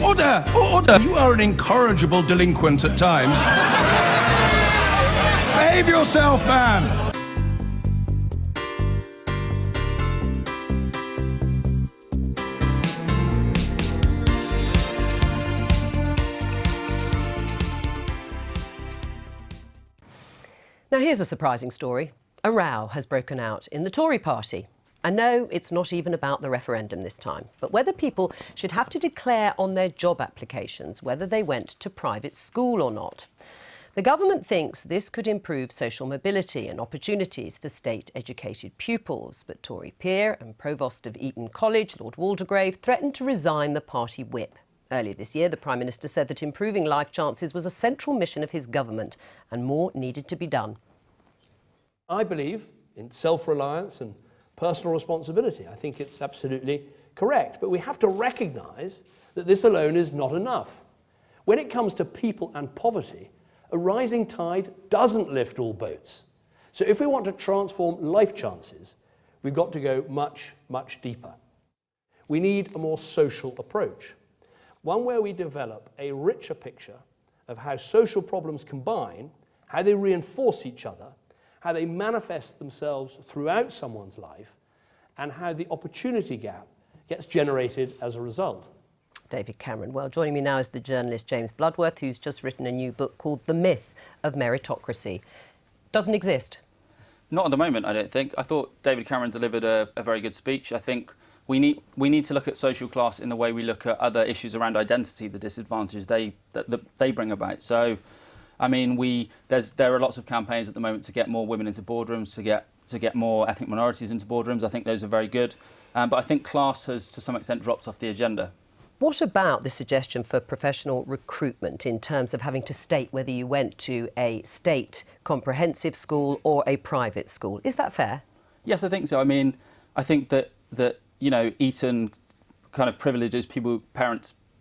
Order! Order! You are an incorrigible delinquent at times. Behave yourself, man! Now here's a surprising story. A row has broken out in the Tory party. And no, it's not even about the referendum this time, but whether people should have to declare on their job applications whether they went to private school or not. The government thinks this could improve social mobility and opportunities for state-educated pupils, but Tory peer and Provost of Eton College, Lord Waldegrave, threatened to resign the party whip. Earlier this year, the Prime Minister said that improving life chances was a central mission of his government and more needed to be done. I believe in self-reliance and personal responsibility. I think it's absolutely correct. But we have to recognise that this alone is not enough. When it comes to people and poverty, a rising tide doesn't lift all boats. So if we want to transform life chances, we've got to go much, much deeper. We need a more social approach, one where we develop a richer picture of how social problems combine, how they reinforce each other, how they manifest themselves throughout someone's life, and how the opportunity gap gets generated as a result. David Cameron. Well, joining me now is the journalist James Bloodworth, who's just written a new book called The Myth of Meritocracy. Doesn't exist? Not at the moment, I don't think. I thought David Cameron delivered a very good speech. I think we need to look at social class in the way we look at other issues around identity, the disadvantages that they bring about. So, I mean, there are lots of campaigns at the moment to get more women into boardrooms, to get more ethnic minorities into boardrooms. I think those are very good. But I think class has, to some extent, dropped off the agenda. What about the suggestion for professional recruitment in terms of having to state whether you went to a state comprehensive school or a private school? Is that fair? Yes, I think so. I mean, I think that you know, Eton kind of privileges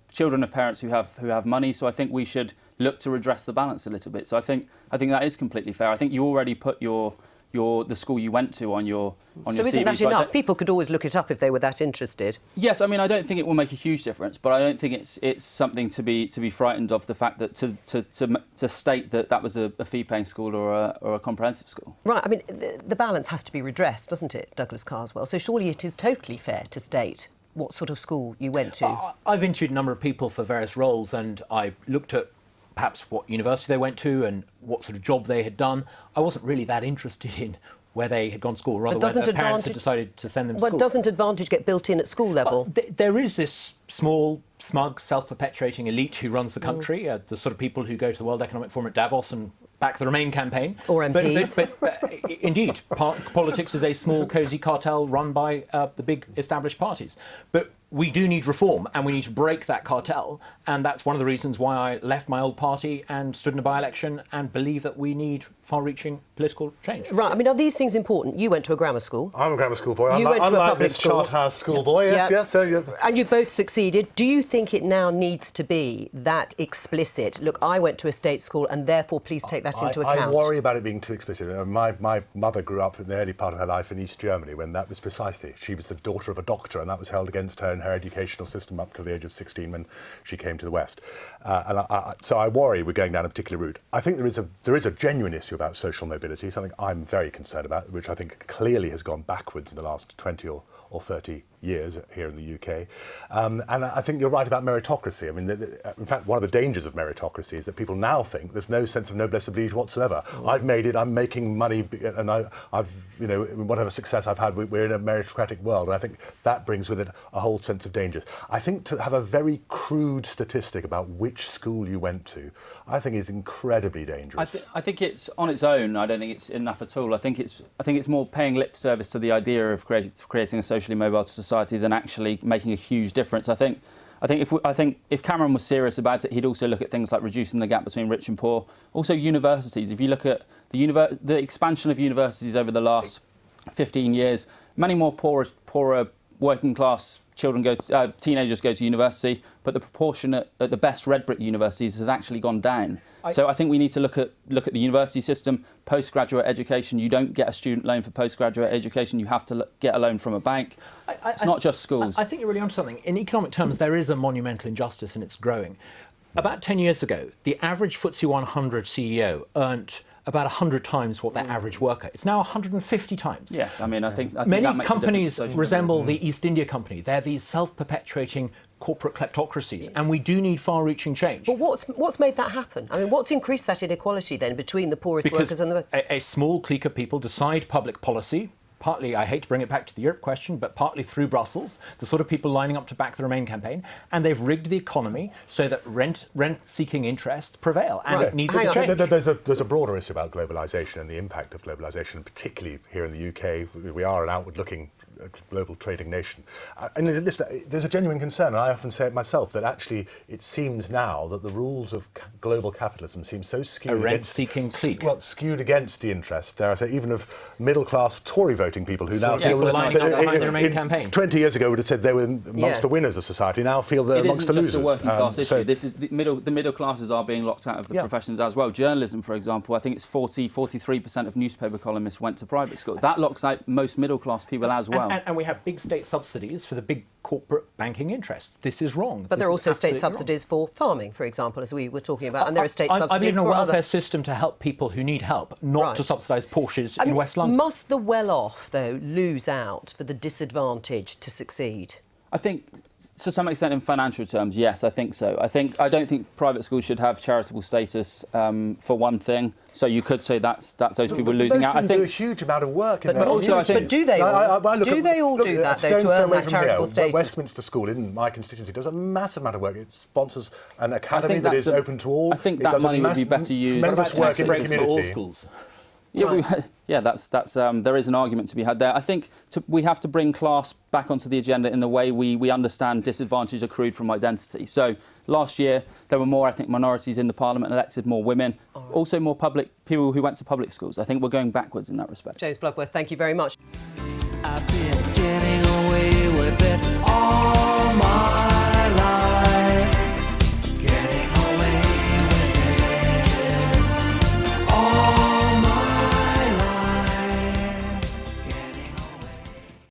children of parents who have money. So I think we should look to redress the balance a little bit. So I think that is completely fair. I think you already put the school you went to on your CV. So isn't that enough? People could always look it up if they were that interested. Yes, I mean, I don't think it will make a huge difference, but I don't think it's something to be frightened of, the fact that to state that was a fee-paying school or a comprehensive school. Right. I mean, the balance has to be redressed, doesn't it, Douglas Carswell? So surely it is totally fair to state what sort of school you went to. I've interviewed a number of people for various roles, and I looked at perhaps what university they went to and what sort of job they had done. I wasn't really that interested in where they had gone to school, rather where their parents had decided to send them to school. But doesn't advantage get built in at school level? There is this small, smug, self-perpetuating elite who runs the country, the sort of people who go to the World Economic Forum at Davos and back the Remain campaign. Or MPs. But indeed, politics is a small, cosy cartel run by the big established parties. But we do need reform, and we need to break that cartel, and that's one of the reasons why I left my old party and stood in a by-election and believe that we need far-reaching political change. Right, I mean, are these things important? You went to a grammar school. I'm a grammar school boy. You went to a public this school. Charterhouse schoolboy, yes, yeah. So, yeah. And you both succeeded. Do you think it now needs to be that explicit? Look, I went to a state school and therefore please take that into account. I worry about it being too explicit. My mother grew up in the early part of her life in East Germany when that was precisely. She was the daughter of a doctor, and that was held against her in her educational system up to the age of 16 when she came to the West. So I worry we're going down a particular route. I think there is a genuine issue about social mobility, something I'm very concerned about, which I think clearly has gone backwards in the last 20 or 30 years here in the UK. And I think you're right about meritocracy. I mean, in fact, one of the dangers of meritocracy is that people now think there's no sense of noblesse oblige whatsoever. I've made it, I'm making money, and I've, you know, whatever success I've had, we're in a meritocratic world. And I think that brings with it a whole sense of dangers. I think to have a very crude statistic about which school you went to, I think is incredibly dangerous. I think it's on its own. I don't think it's enough at all. I think it's more paying lip service to the idea of creating a socially mobile society than actually making a huge difference. I think if Cameron was serious about it, he'd also look at things like reducing the gap between rich and poor. Also, universities. If you look at the expansion of universities over the last 15 years, many more poorer working class teenagers go to university, but the proportion at the best red brick universities has actually gone down. So I think we need to look at the university system, postgraduate education. You don't get a student loan for postgraduate education. You have to get a loan from a bank. It's not just schools. I think you're really onto something. In economic terms, there is a monumental injustice, and it's growing. About 10 years ago, the average FTSE 100 CEO earned about 100 times what their average worker. It's now 150 times. Yes, I think many that makes companies a difference to social resemble mobility. the East India Company. They're these self-perpetuating corporate kleptocracies, and we do need far-reaching change. But what's made that happen? I mean, what's increased that inequality then between the poorest workers and the... a small clique of people decide public policy, partly, I hate to bring it back to the Europe question, but partly through Brussels, the sort of people lining up to back the Remain campaign, and they've rigged the economy so that rent-seeking interests prevail, and it needs to change. There's a broader issue about globalisation and the impact of globalisation, particularly here in the UK. We are an outward-looking global trading nation. And there's a genuine concern, and I often say it myself, that actually it seems now that the rules of global capitalism seem so skewed rent-seeking clique. Well, skewed against the interest, dare I say, even of middle-class Tory voting people who now feel that lining up behind the Remain campaign. 20 years ago would have said they were amongst the winners of society, now feel they're amongst the losers. It isn't just a working class issue. This is the middle classes are being locked out of the professions as well. Journalism, for example, I think it's 43% of newspaper columnists went to private school. That locks out most middle-class people as well. And we have big state subsidies for the big corporate banking interests. This is wrong. But there are also state subsidies for farming, for example, as we were talking about, and there are state subsidies I believe in a for welfare other... system to help people who need help, not to subsidise Porsches in West London. Must the well-off, though, lose out for the disadvantaged to succeed? I think, to some extent, in financial terms, yes, I think so. I don't think private schools should have charitable status for one thing. So you could say that's those people losing out. I think do a huge amount of work. But do they all do that though to earn that charitable status? Westminster School in my constituency does a massive amount of work. It sponsors an academy that is open to all. I think that money would be better used. Tremendous work in the community. For all schools. Yeah, that's there is an argument to be had there. I think we have to bring class back onto the agenda in the way we understand disadvantage accrued from identity. So last year there were more ethnic minorities in the Parliament elected, more women, also more people who went to public schools. I think we're going backwards in that respect. James Bloodworth, thank you very much.